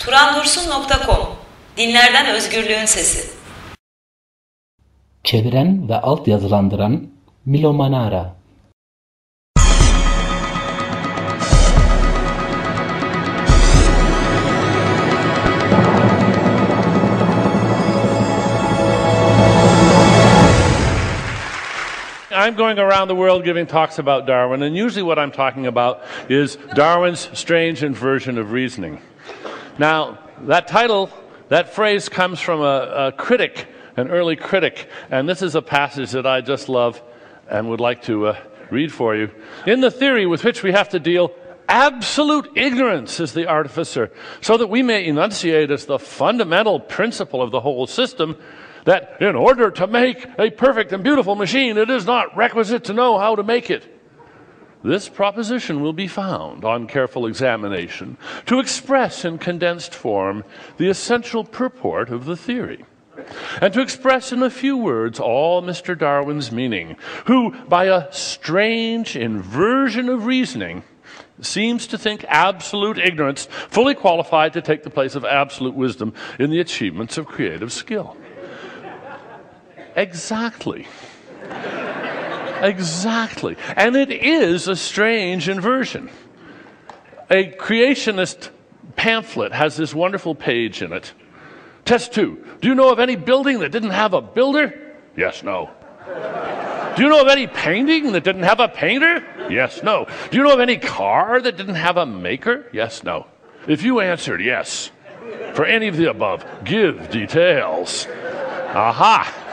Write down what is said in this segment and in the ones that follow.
Turanursun.com Dinlerden Özgürlüğün Sesi. Çeviren ve altyazılandıran Milo Manara. I'm going around the world giving talks about Darwin, and usually what I'm talking about is Darwin's strange inversion of reasoning. Now, that title, that phrase comes from a critic, an early critic, and this is a passage that I just love and would like to read for you. In the theory with which we have to deal, absolute ignorance is the artificer, so that we may enunciate as the fundamental principle of the whole system that in order to make a perfect and beautiful machine, it is not requisite to know how to make it. This proposition will be found, on careful examination, to express in condensed form the essential purport of the theory, and to express in a few words all Mr. Darwin's meaning, who, by a strange inversion of reasoning, seems to think absolute ignorance fully qualified to take the place of absolute wisdom in the achievements of creative skill. Exactly. Exactly. And it is a strange inversion. A creationist pamphlet has this wonderful page in it. Test 2. Do you know of any building that didn't have a builder? Yes, no. Do you know of any painting that didn't have a painter? Yes, no. Do you know of any car that didn't have a maker? Yes, no. If you answered yes for any of the above, give details. Aha!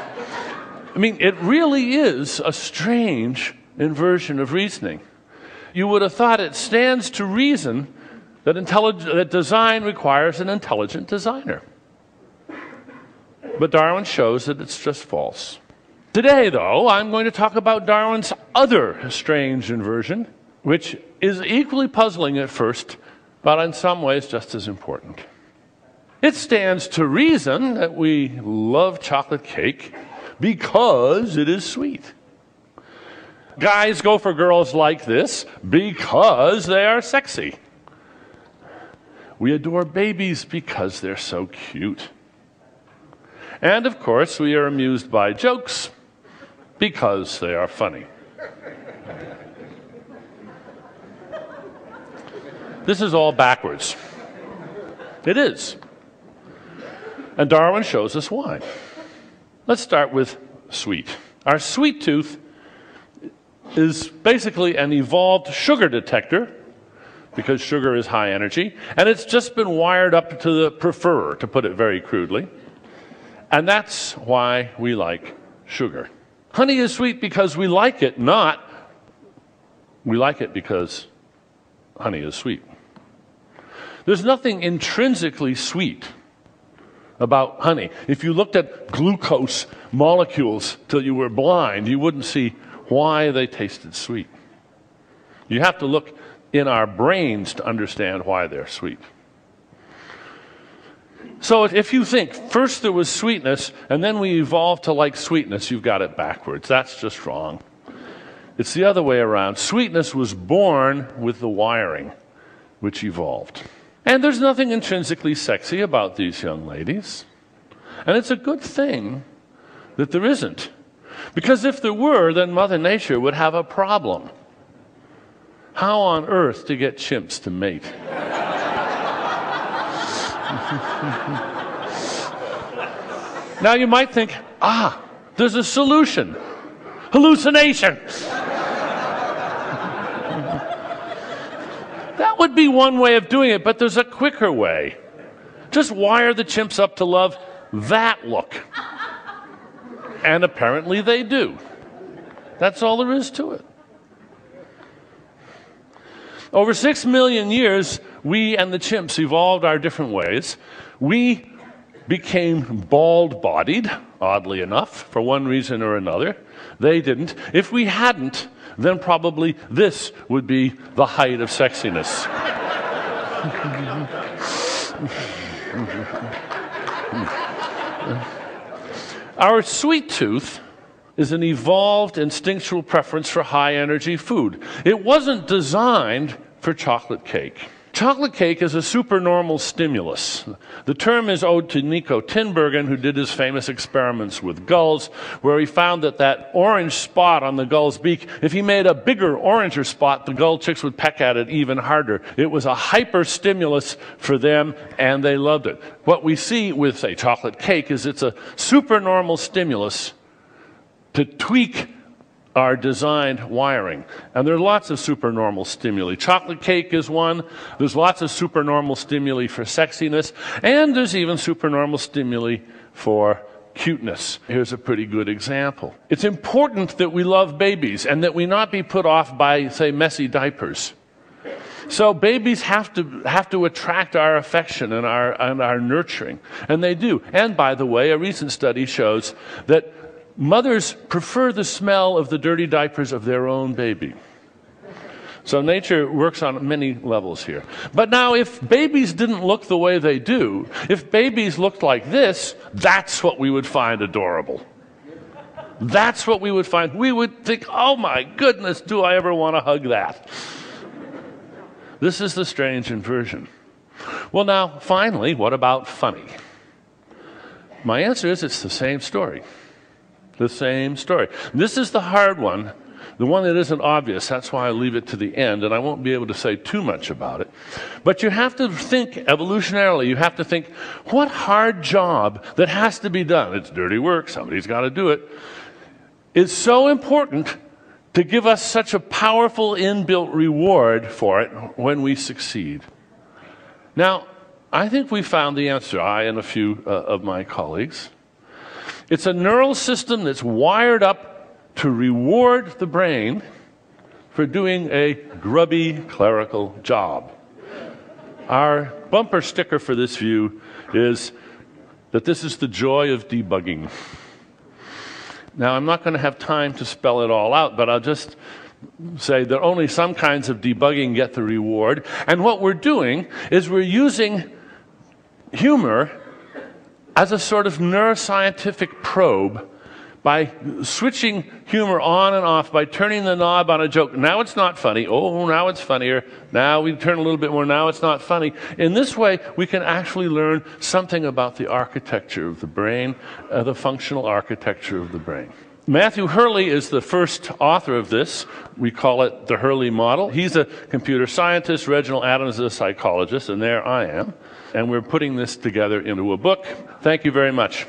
I mean, it really is a strange inversion of reasoning. You would have thought it stands to reason that design requires an intelligent designer. But Darwin shows that it's just false. Today, though, I'm going to talk about Darwin's other strange inversion, which is equally puzzling at first, but in some ways just as important. It stands to reason that we love chocolate cake because it is sweet. Guys go for girls like this because they are sexy. We adore babies because they're so cute. And of course, we are amused by jokes because they are funny. This is all backwards. It is. And Darwin shows us why. Let's start with sweet. Our sweet tooth is basically an evolved sugar detector because sugar is high energy, and it's just been wired up to the preferrer, to put it very crudely. And that's why we like sugar. Honey is sweet because we like it, not we like it because honey is sweet. There's nothing intrinsically sweet about honey. If you looked at glucose molecules till you were blind, you wouldn't see why they tasted sweet. You have to look in our brains to understand why they're sweet. So if you think first there was sweetness and then we evolved to like sweetness, you've got it backwards. That's just wrong. It's the other way around. Sweetness was born with the wiring, which evolved. And there's nothing intrinsically sexy about these young ladies. And it's a good thing that there isn't. Because if there were, then Mother Nature would have a problem. How on earth to get chimps to mate? Now you might think, there's a solution. Hallucination. That would be one way of doing it, but there's a quicker way. Just wire the chimps up to love that look. And apparently they do. That's all there is to it. Over 6 million years, we and the chimps evolved our different ways. We became bald-bodied, oddly enough, for one reason or another. They didn't. If we hadn't, then probably this would be the height of sexiness. Our sweet tooth is an evolved instinctual preference for high-energy food. It wasn't designed for chocolate cake. Chocolate cake is a supernormal stimulus. The term is owed to Nico Tinbergen, who did his famous experiments with gulls, where he found that that orange spot on the gull's beak, if he made a bigger, oranger spot, the gull chicks would peck at it even harder. It was a hyper stimulus for them, and they loved it. What we see with, say, chocolate cake is it's a supernormal stimulus to tweak our designed wiring. And there are lots of supernormal stimuli. Chocolate cake is one. There's lots of supernormal stimuli for sexiness. And there's even supernormal stimuli for cuteness. Here's a pretty good example. It's important that we love babies and that we not be put off by, say, messy diapers. So babies have to attract our affection and our nurturing. And they do. And by the way, a recent study shows that mothers prefer the smell of the dirty diapers of their own baby. So nature works on many levels here. But now, if babies didn't look the way they do, if babies looked like this, that's what we would find adorable. That's what we would find. We would think, oh my goodness, do I ever want to hug that? This is the strange inversion. Well now, finally, what about funny? My answer is it's the same story. The same story. This is the hard one, the one that isn't obvious. That's why I leave it to the end, and I won't be able to say too much about it. But you have to think evolutionarily. You have to think, what hard job that has to be done? It's dirty work. Somebody's got to do it. Is so important to give us such a powerful inbuilt reward for it when we succeed. Now, I think we found the answer, I and a few of my colleagues. It's a neural system that's wired up to reward the brain for doing a grubby clerical job. Our bumper sticker for this view is that this is the joy of debugging. Now, I'm not going to have time to spell it all out, but I'll just say that only some kinds of debugging get the reward. And what we're doing is we're using humor as a sort of neuroscientific probe by switching humor on and off, by turning the knob on a joke. Now it's not funny. Oh, now it's funnier. Now we turn a little bit more. Now it's not funny. In this way, we can actually learn something about the architecture of the brain, the functional architecture of the brain. Matthew Hurley is the first author of this. We call it the Hurley model. He's a computer scientist. Reginald Adams is a psychologist, and there I am. And we're putting this together into a book. Thank you very much.